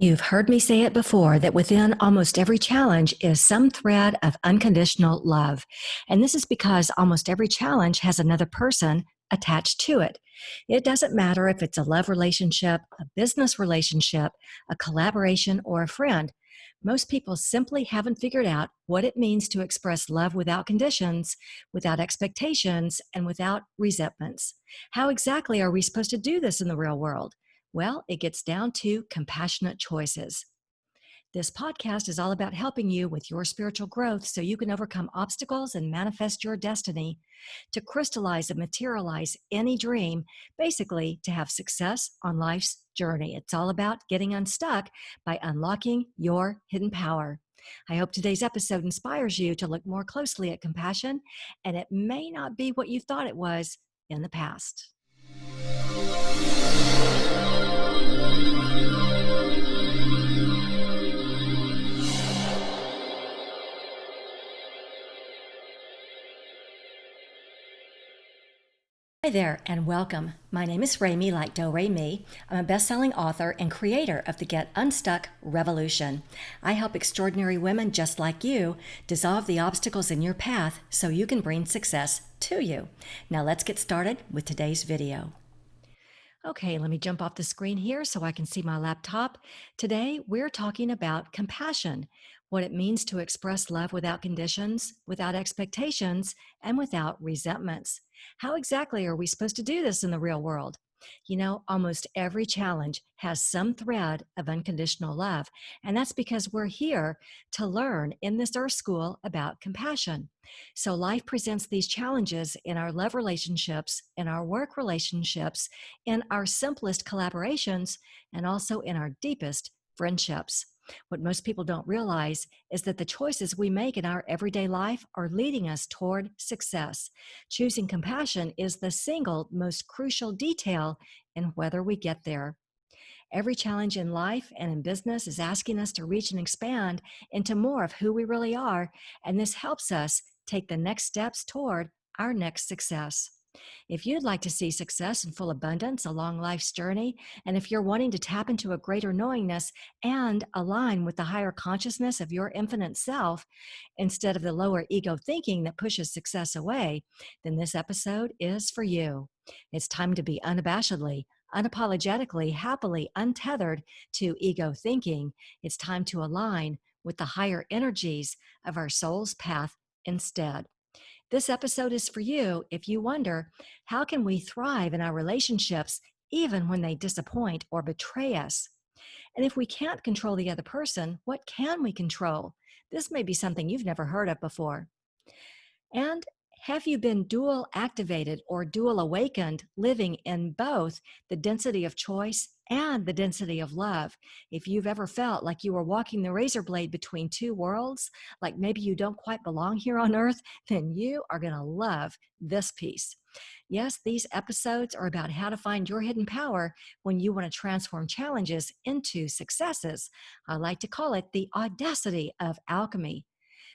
You've heard me say it before that within almost every challenge is some thread of unconditional love. And this is because almost every challenge has another person attached to it. It doesn't matter if it's a love relationship, a business relationship, a collaboration, or a friend. Most people simply haven't figured out what it means to express love without conditions, without expectations, and without resentments. How exactly are we supposed to do this in the real world? Well, it gets down to compassionate choices. This podcast is all about helping you with your spiritual growth so you can overcome obstacles and manifest your destiny, to crystallize and materialize any dream, basically to have success on life's journey. It's all about getting unstuck by unlocking your hidden power. I hope today's episode inspires you to look more closely at compassion, and it may not be what you thought it was in the past. Hi there and welcome. My name is Remy, like Do Re Mi. I'm a best-selling author and creator of the Get Unstuck Revolution. I help extraordinary women just like you dissolve the obstacles in your path so you can bring success to you. Now let's get started with today's video. Okay, let me jump off the screen here so I can see my laptop. Today, we're talking about compassion, what it means to express love without conditions, without expectations, and without resentments. How exactly are we supposed to do this in the real world? You know, almost every challenge has some thread of unconditional love, and that's because we're here to learn in this Earth School about compassion. So life presents these challenges in our love relationships, in our work relationships, in our simplest collaborations, and also in our deepest friendships. What most people don't realize is that the choices we make in our everyday life are leading us toward success. Choosing compassion is the single most crucial detail in whether we get there. Every challenge in life and in business is asking us to reach and expand into more of who we really are, and this helps us take the next steps toward our next success. If you'd like to see success in full abundance along life's journey, and if you're wanting to tap into a greater knowingness and align with the higher consciousness of your infinite self, instead of the lower ego thinking that pushes success away, then this episode is for you. It's time to be unabashedly, unapologetically, happily untethered to ego thinking. It's time to align with the higher energies of our soul's path instead. This episode is for you if you wonder, how can we thrive in our relationships even when they disappoint or betray us? And if we can't control the other person, what can we control? This may be something you've never heard of before. And have you been dual activated or dual awakened, living in both the density of choice and the density of love? If you've ever felt like you were walking the razor blade between two worlds, like maybe you don't quite belong here on earth, then you are going to love this piece. Yes, these episodes are about how to find your hidden power when you want to transform challenges into successes. I like to call it the audacity of alchemy.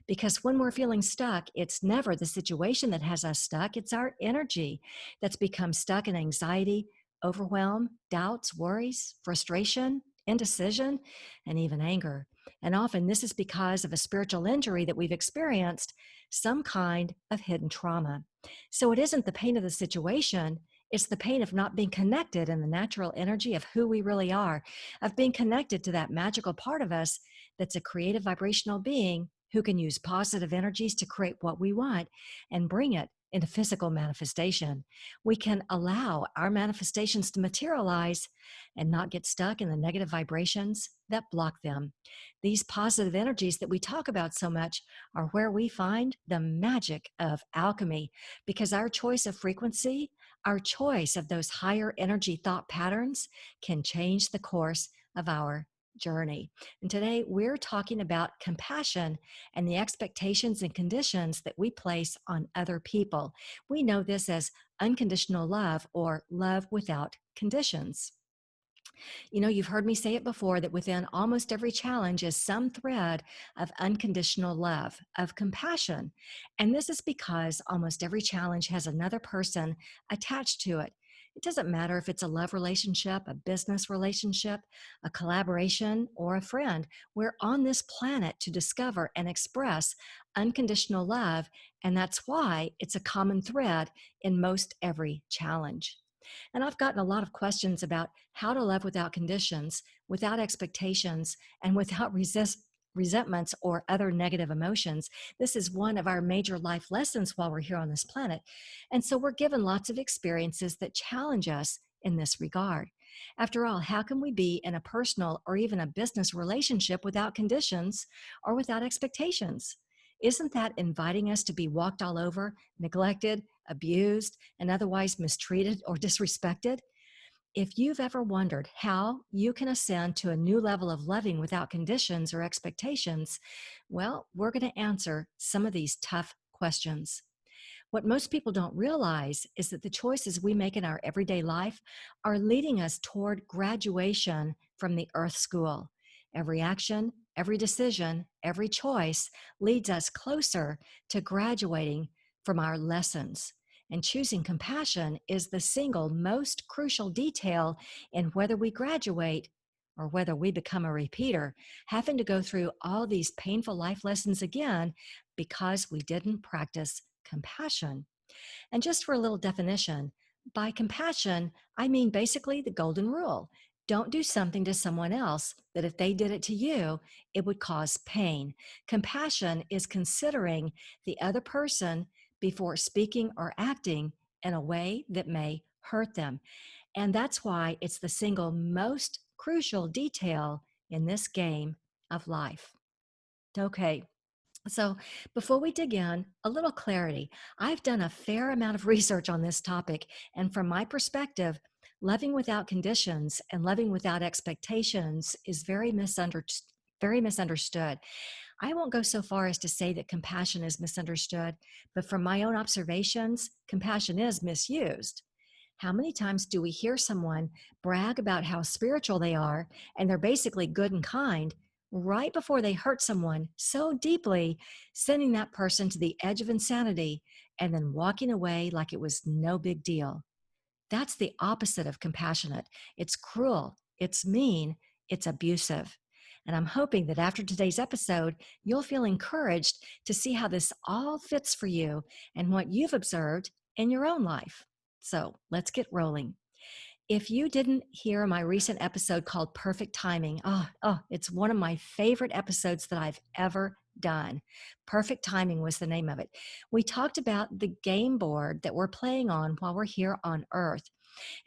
Because when we're feeling stuck, it's never the situation that has us stuck. It's our energy that's become stuck in anxiety, overwhelm, doubts, worries, frustration, indecision, and even anger. And often this is because of a spiritual injury that we've experienced, some kind of hidden trauma. So it isn't the pain of the situation. It's the pain of not being connected in the natural energy of who we really are, of being connected to that magical part of us that's a creative vibrational being who can use positive energies to create what we want and bring it into physical manifestation. We can allow our manifestations to materialize and not get stuck in the negative vibrations that block them. These positive energies that we talk about so much are where we find the magic of alchemy, because our choice of frequency, our choice of those higher energy thought patterns can change the course of our journey. And today we're talking about compassion and the expectations and conditions that we place on other people. We know this as unconditional love or love without conditions. You know, you've heard me say it before that within almost every challenge is some thread of unconditional love, of compassion. And this is because almost every challenge has another person attached to it. It doesn't matter if it's a love relationship, a business relationship, a collaboration, or a friend. We're on this planet to discover and express unconditional love, and that's why it's a common thread in most every challenge. And I've gotten a lot of questions about how to love without conditions, without expectations, and without resentments or other negative emotions. This is one of our major life lessons while we're here on this planet. And so we're given lots of experiences that challenge us in this regard. After all, how can we be in a personal or even a business relationship without conditions or without expectations? Isn't that inviting us to be walked all over, neglected, abused, and otherwise mistreated or disrespected? If you've ever wondered how you can ascend to a new level of loving without conditions or expectations, well, we're going to answer some of these tough questions. What most people don't realize is that the choices we make in our everyday life are leading us toward graduation from the earth school. Every action, every decision, every choice leads us closer to graduating from our lessons. And choosing compassion is the single most crucial detail in whether we graduate or whether we become a repeater, having to go through all these painful life lessons again because we didn't practice compassion. And just for a little definition, by compassion, I mean basically the golden rule. Don't do something to someone else that if they did it to you, it would cause pain. Compassion is considering the other person before speaking or acting in a way that may hurt them. And that's why it's the single most crucial detail in this game of life. Okay, so, before we dig in, a little clarity. I've done a fair amount of research on this topic, and from my perspective, loving without conditions and loving without expectations is very misunderstood. I won't go so far as to say that compassion is misunderstood, but from my own observations, compassion is misused. How many times do we hear someone brag about how spiritual they are and they're basically good and kind right before they hurt someone so deeply, sending that person to the edge of insanity and then walking away like it was no big deal? That's the opposite of compassionate. It's cruel, it's mean, it's abusive. And I'm hoping that after today's episode, you'll feel encouraged to see how this all fits for you and what you've observed in your own life. So let's get rolling. If you didn't hear my recent episode called Perfect Timing, it's one of my favorite episodes that I've ever done. Perfect Timing was the name of it. We talked about the game board that we're playing on while we're here on Earth.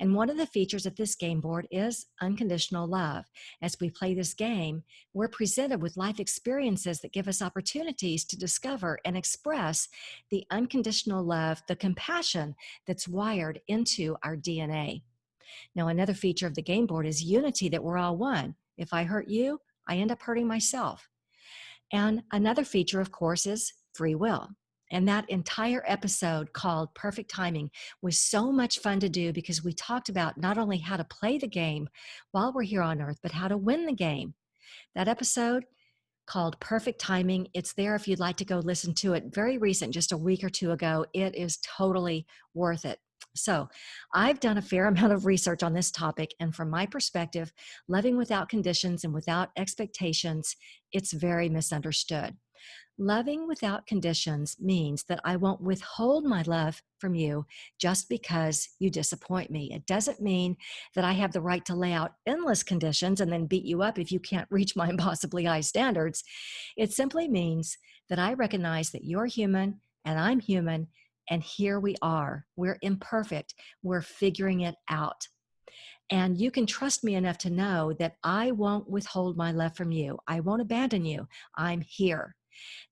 And one of the features of this game board is unconditional love. As we play this game, we're presented with life experiences that give us opportunities to discover and express the unconditional love, the compassion that's wired into our DNA. Now, another feature of the game board is unity, that we're all one. If I hurt you, I end up hurting myself. And another feature, of course, is free will. And that entire episode called Perfect Timing was so much fun to do because we talked about not only how to play the game while we're here on Earth, but how to win the game. That episode called Perfect Timing, it's there if you'd like to go listen to it. Very recent, just a week or two ago. It is totally worth it. So, I've done a fair amount of research on this topic, and from my perspective, loving without conditions and without expectations, it's very misunderstood. Loving without conditions means that I won't withhold my love from you just because you disappoint me. It doesn't mean that I have the right to lay out endless conditions and then beat you up if you can't reach my impossibly high standards. It simply means that I recognize that you're human and I'm human, and here we are. We're imperfect. We're figuring it out. And you can trust me enough to know that I won't withhold my love from you. I won't abandon you. I'm here.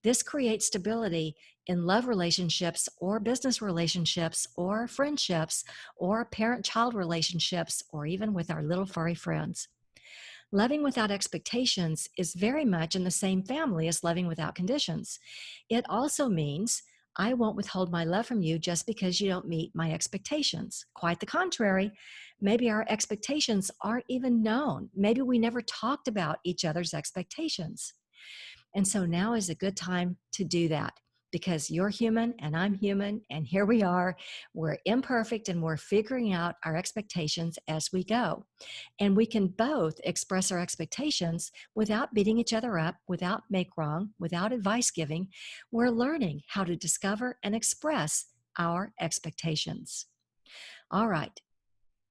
This creates stability in love relationships or business relationships or friendships or parent-child relationships or even with our little furry friends. Loving without expectations is very much in the same family as loving without conditions. It also means I won't withhold my love from you just because you don't meet my expectations. Quite the contrary. Maybe our expectations aren't even known. Maybe we never talked about each other's expectations. And so now is a good time to do that. because you're human and I'm human, and here we are. We're imperfect and we're figuring out our expectations as we go. And we can both express our expectations without beating each other up, without make wrong, without advice giving. We're learning how to discover and express our expectations. All right.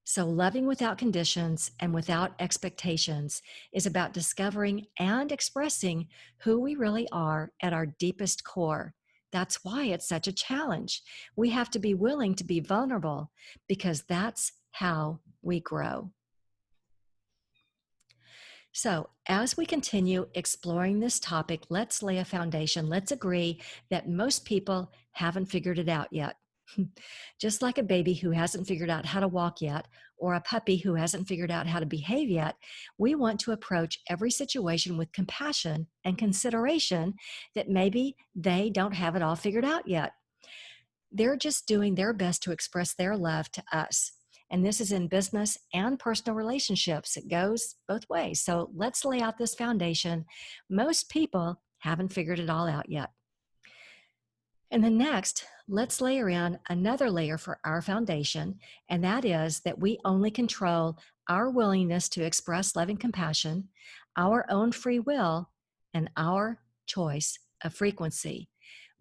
So, loving without conditions and without expectations is about discovering and expressing who we really are at our deepest core. That's why it's such a challenge. We have to be willing to be vulnerable because that's how we grow. So, as we continue exploring this topic, let's lay a foundation. Let's agree that most people haven't figured it out yet. Just like a baby who hasn't figured out how to walk yet, or a puppy who hasn't figured out how to behave yet, we want to approach every situation with compassion and consideration that maybe they don't have it all figured out yet. They're just doing their best to express their love to us. And this is in business and personal relationships. It goes both ways. So let's lay out this foundation. Most people haven't figured it all out yet. And then next, let's layer in another layer for our foundation, and that is that we only control our willingness to express love and compassion, our own free will, and our choice of frequency.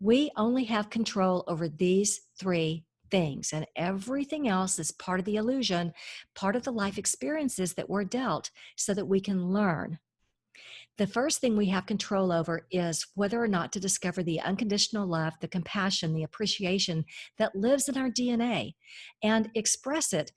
We only have control over these three things, and everything else is part of the illusion, part of the life experiences that we're dealt so that we can learn. The first thing we have control over is whether or not to discover the unconditional love, the compassion, the appreciation that lives in our DNA and express it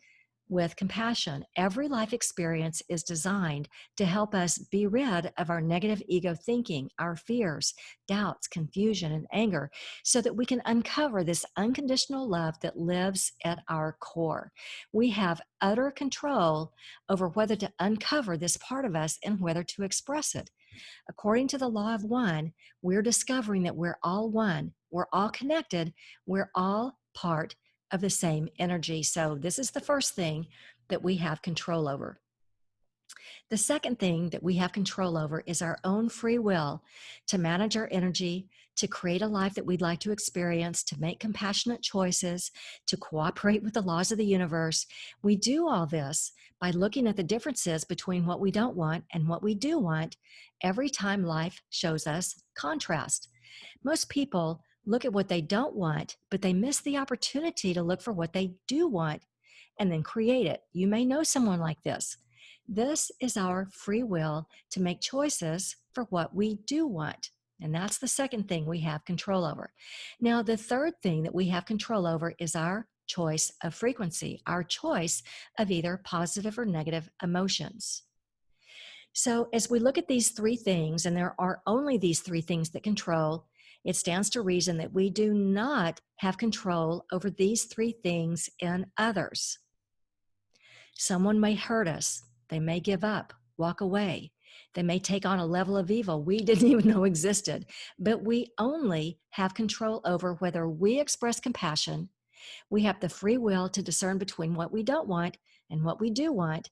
with compassion. Every life experience is designed to help us be rid of our negative ego thinking, our fears, doubts, confusion, and anger, so that we can uncover this unconditional love that lives at our core. We have utter control over whether to uncover this part of us and whether to express it. According to the law of one, we're discovering that we're all one, we're all connected, we're all part of the same energy. So this is the first thing that we have control over. The second thing that we have control over is our own free will to manage our energy, to create a life that we'd like to experience, to make compassionate choices, to cooperate with the laws of the universe. We do all this by looking at the differences between what we don't want and what we do want every time life shows us contrast. Most people look at what they don't want, but they miss the opportunity to look for what they do want and then create it. You may know someone like this. This is our free will to make choices for what we do want. And that's the second thing we have control over. Now, the third thing that we have control over is our choice of frequency, our choice of either positive or negative emotions. So as we look at these three things, and there are only these three things that control, it stands to reason that we do not have control over these three things in others. Someone may hurt us. They may give up, walk away. They may take on a level of evil we didn't even know existed. But we only have control over whether we express compassion. We have the free will to discern between what we don't want and what we do want.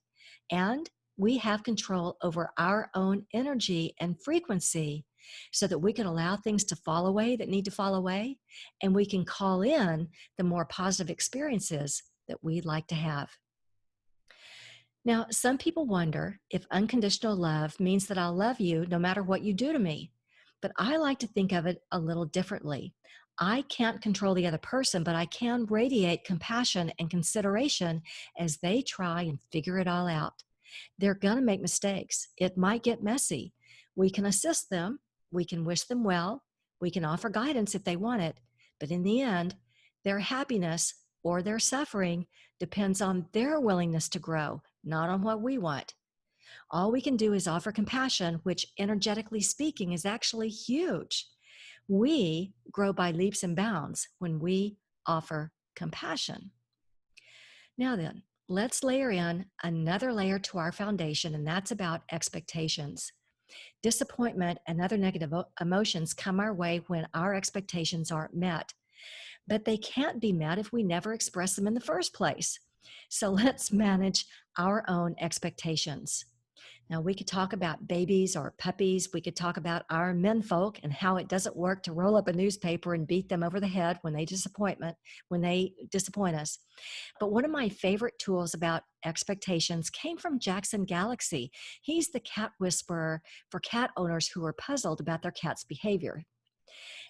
And we have control over our own energy and frequency so that we can allow things to fall away that need to fall away, and we can call in the more positive experiences that we'd like to have. Now, some people wonder if unconditional love means that I'll love you no matter what you do to me. But I like to think of it a little differently. I can't control the other person, but I can radiate compassion and consideration as they try and figure it all out. They're going to make mistakes. It might get messy. We can assist them. We can wish them well. We can offer guidance if they want it. But in the end, their happiness or their suffering depends on their willingness to grow, not on what we want. All we can do is offer compassion, which energetically speaking is actually huge. We grow by leaps and bounds when we offer compassion. Now then, let's layer in another layer to our foundation, and that's about expectations. Disappointment and other negative emotions come our way when our expectations aren't met. But they can't be met if we never express them in the first place. So let's manage our own expectations. Now, we could talk about babies or puppies. We could talk about our menfolk and how it doesn't work to roll up a newspaper and beat them over the head when they disappoint us. But one of my favorite tools about expectations came from Jackson Galaxy. He's the cat whisperer for cat owners who are puzzled about their cat's behavior.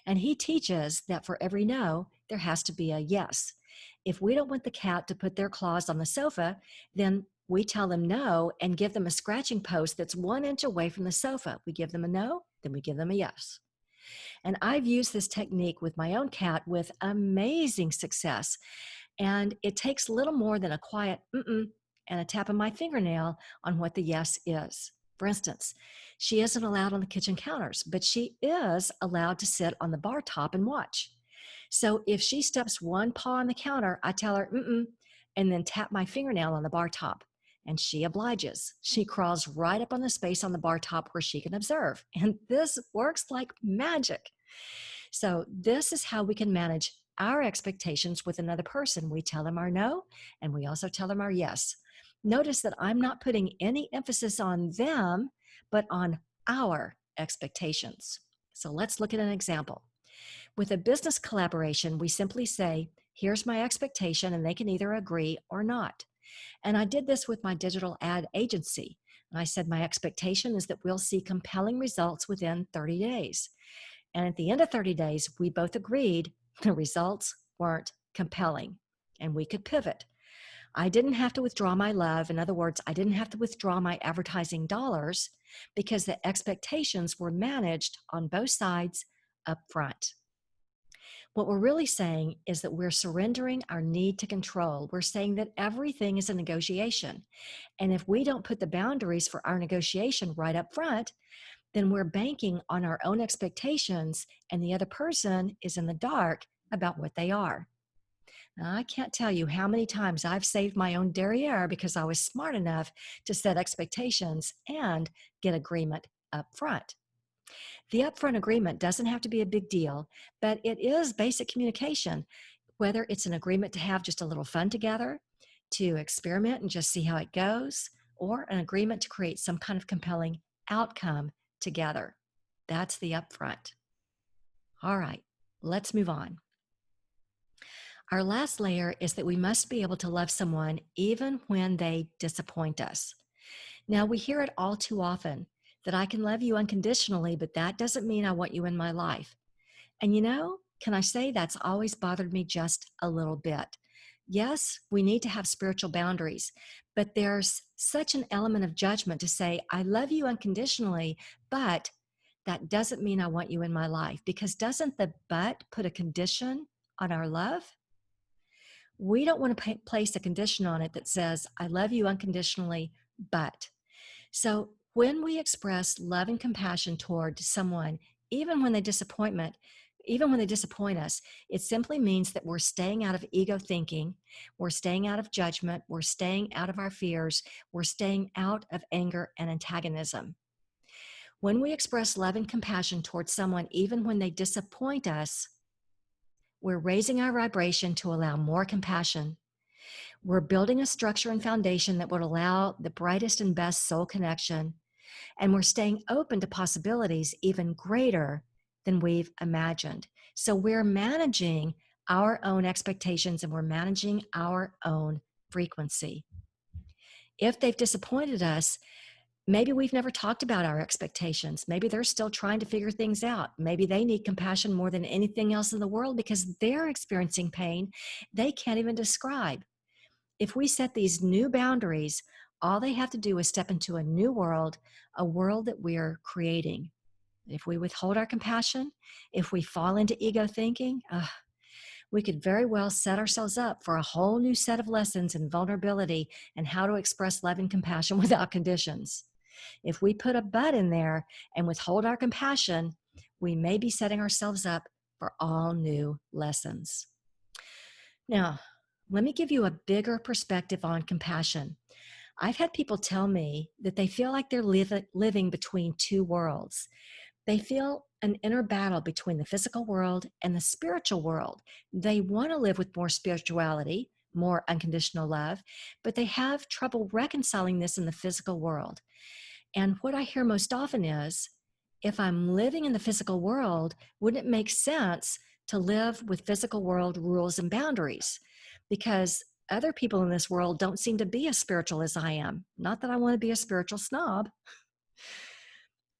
And he teaches that for every no, there has to be a yes. If we don't want the cat to put their claws on the sofa, then we tell them no and give them a scratching post that's 1 inch away from the sofa. We give them a no, then we give them a yes. And I've used this technique with my own cat with amazing success. And it takes little more than a quiet mm-mm and a tap of my fingernail on what the yes is. For instance, she isn't allowed on the kitchen counters, but she is allowed to sit on the bar top and watch. So if she steps one paw on the counter, I tell her mm-mm and then tap my fingernail on the bar top. And she obliges. She crawls right up on the space on the bar top where she can observe. And this works like magic. So this is how we can manage our expectations with another person. We tell them our no, and we also tell them our yes. Notice that I'm not putting any emphasis on them, but on our expectations. So let's look at an example. With a business collaboration, we simply say, here's my expectation, and they can either agree or not. And I did this with my digital ad agency. And I said, my expectation is that we'll see compelling results within 30 days. And at the end of 30 days, we both agreed the results weren't compelling and we could pivot. I didn't have to withdraw my love. In other words, I didn't have to withdraw my advertising dollars because the expectations were managed on both sides up front. What we're really saying is that we're surrendering our need to control. We're saying that everything is a negotiation. And if we don't put the boundaries for our negotiation right up front, then we're banking on our own expectations and the other person is in the dark about what they are. Now, I can't tell you how many times I've saved my own derriere because I was smart enough to set expectations and get agreement up front. The upfront agreement doesn't have to be a big deal, but it is basic communication, whether it's an agreement to have just a little fun together, to experiment and just see how it goes, or an agreement to create some kind of compelling outcome together. That's the upfront. All right, let's move on. Our last layer is that we must be able to love someone even when they disappoint us. Now, we hear it all too often that I can love you unconditionally, but that doesn't mean I want you in my life. And can I say that's always bothered me just a little bit. Yes, we need to have spiritual boundaries, but there's such an element of judgment to say, I love you unconditionally, but that doesn't mean I want you in my life. Because doesn't the but put a condition on our love? We don't want to place a condition on it that says, I love you unconditionally, but. So when we express love and compassion toward someone, even when they disappoint us, it simply means that we're staying out of ego thinking, we're staying out of judgment, we're staying out of our fears, we're staying out of anger and antagonism. When we express love and compassion towards someone, even when they disappoint us, we're raising our vibration to allow more compassion. We're building a structure and foundation that would allow the brightest and best soul connection. And we're staying open to possibilities even greater than we've imagined. So we're managing our own expectations and we're managing our own frequency. If they've disappointed us, maybe we've never talked about our expectations. Maybe they're still trying to figure things out. Maybe they need compassion more than anything else in the world because they're experiencing pain they can't even describe. If we set these new boundaries, all they have to do is step into a new world, a world that we're creating. If we withhold our compassion, if we fall into ego thinking, we could very well set ourselves up for a whole new set of lessons in vulnerability and how to express love and compassion without conditions. If we put a but in there and withhold our compassion, we may be setting ourselves up for all new lessons. Now, let me give you a bigger perspective on compassion. I've had people tell me that they feel like they're living between two worlds. They feel an inner battle between the physical world and the spiritual world. They want to live with more spirituality, more unconditional love, but they have trouble reconciling this in the physical world. And what I hear most often is, if I'm living in the physical world, wouldn't it make sense to live with physical world rules and boundaries? Because other people in this world don't seem to be as spiritual as I am. Not that I want to be a spiritual snob.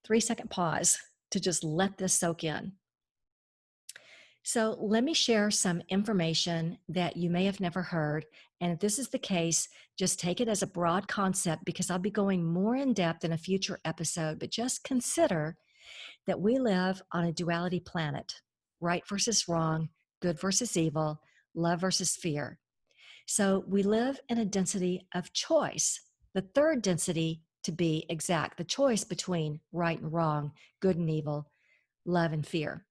3-second pause to just let this soak in. So let me share some information that you may have never heard. And if this is the case, just take it as a broad concept because I'll be going more in depth in a future episode. But just consider that we live on a duality planet, right versus wrong, good versus evil, love versus fear. So we live in a density of choice, the third density to be exact, the choice between right and wrong, good and evil, love and fear.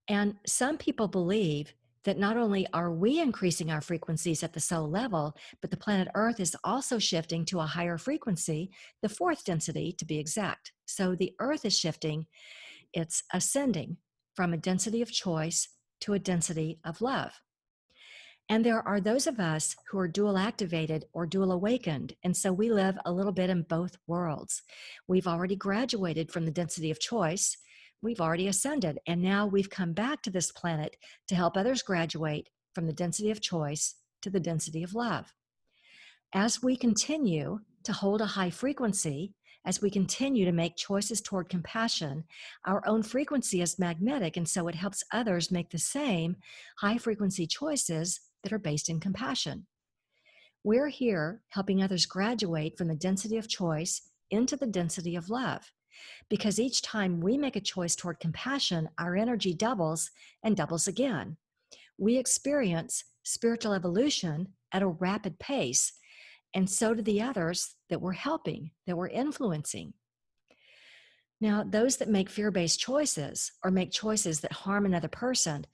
And some people believe that not only are we increasing our frequencies at the soul level, but the planet Earth is also shifting to a higher frequency, the fourth density to be exact. So the Earth is shifting, it's ascending from a density of choice to a density of love. And there are those of us who are dual activated or dual awakened. And so we live a little bit in both worlds. We've already graduated from the density of choice. We've already ascended. And now we've come back to this planet to help others graduate from the density of choice to the density of love. As we continue to hold a high frequency, as we continue to make choices toward compassion, our own frequency is magnetic, and so it helps others make the same high frequency choices that are based in compassion. We're here helping others graduate from the density of choice into the density of love, because each time we make a choice toward compassion, our energy doubles and doubles again. We experience spiritual evolution at a rapid pace, and so do the others that we're helping, that we're influencing. Now, those that make fear-based choices or make choices that harm another person,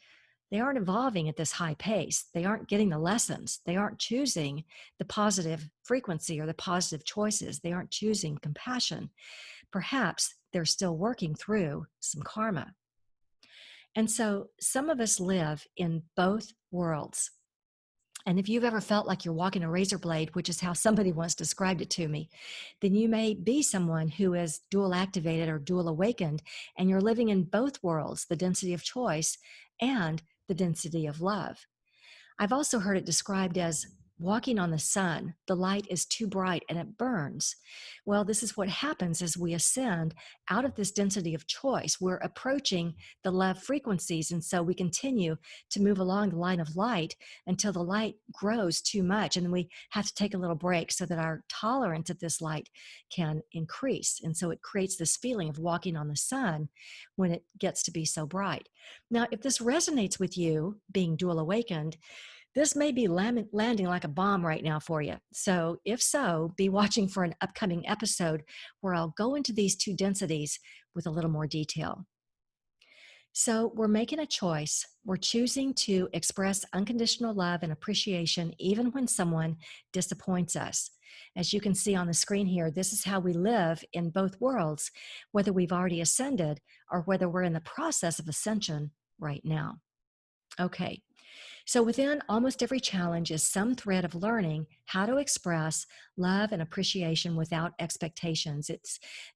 they aren't evolving at this high pace. They aren't getting the lessons. They aren't choosing the positive frequency or the positive choices. They aren't choosing compassion. Perhaps they're still working through some karma. And so some of us live in both worlds. And if you've ever felt like you're walking a razor blade, which is how somebody once described it to me, then you may be someone who is dual activated or dual awakened, and you're living in both worlds, the density of choice and the density of love. I've also heard it described as walking on the sun. The light is too bright and it burns. Well, this is what happens as we ascend out of this density of choice. We're approaching the love frequencies, and so we continue to move along the line of light until the light grows too much, and then we have to take a little break so that our tolerance of this light can increase. And so it creates this feeling of walking on the sun when it gets to be so bright. Now, if this resonates with you, being dual awakened, this may be landing like a bomb right now for you. So if so, be watching for an upcoming episode where I'll go into these two densities with a little more detail. So we're making a choice. We're choosing to express unconditional love and appreciation even when someone disappoints us. As you can see on the screen here, this is how we live in both worlds, whether we've already ascended or whether we're in the process of ascension right now. Okay. So within almost every challenge is some thread of learning how to express love and appreciation without expectations. It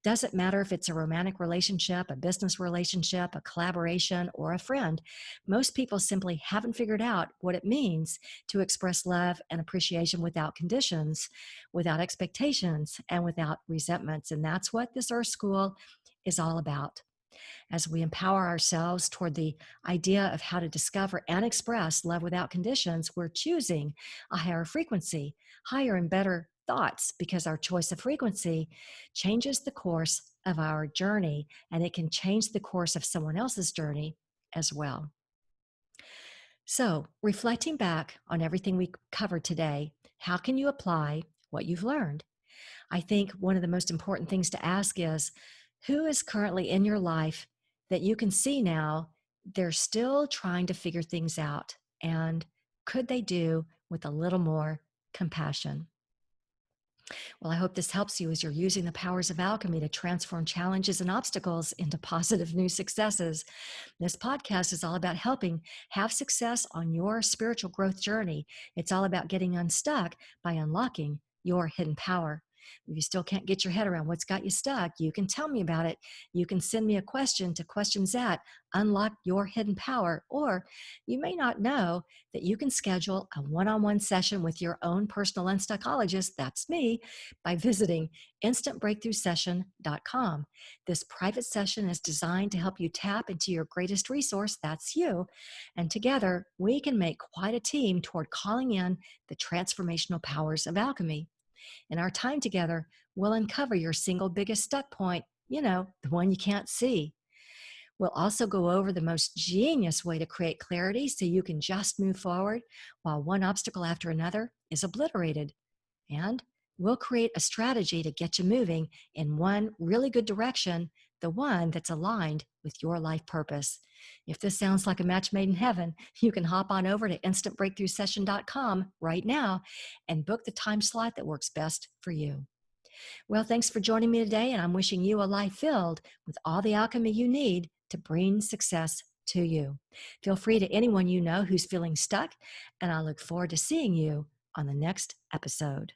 doesn't matter if it's a romantic relationship, a business relationship, a collaboration, or a friend. Most people simply haven't figured out what it means to express love and appreciation without conditions, without expectations, and without resentments. And that's what this Earth School is all about. As we empower ourselves toward the idea of how to discover and express love without conditions, we're choosing a higher frequency, higher and better thoughts, because our choice of frequency changes the course of our journey, and it can change the course of someone else's journey as well. So, reflecting back on everything we covered today, how can you apply what you've learned? I think one of the most important things to ask is, who is currently in your life that you can see now they're still trying to figure things out? And could they do with a little more compassion? Well, I hope this helps you as you're using the powers of alchemy to transform challenges and obstacles into positive new successes. This podcast is all about helping have success on your spiritual growth journey. It's all about getting unstuck by unlocking your hidden power. If you still can't get your head around what's got you stuck, you can tell me about it. You can send me a question to questions at unlockyourhiddenpower, or you may not know that you can schedule a one-on-one session with your own personal unstuckologist, that's me, by visiting instantbreakthroughsession.com. This private session is designed to help you tap into your greatest resource, that's you, and together we can make quite a team toward calling in the transformational powers of alchemy. In our time together, we'll uncover your single biggest stuck point, the one you can't see. We'll also go over the most genius way to create clarity so you can just move forward while one obstacle after another is obliterated. And we'll create a strategy to get you moving in one really good direction, the one that's aligned with your life purpose. If this sounds like a match made in heaven, you can hop on over to instantbreakthroughsession.com right now and book the time slot that works best for you. Well, thanks for joining me today, and I'm wishing you a life filled with all the alchemy you need to bring success to you. Feel free to anyone you know who's feeling stuck, and I look forward to seeing you on the next episode.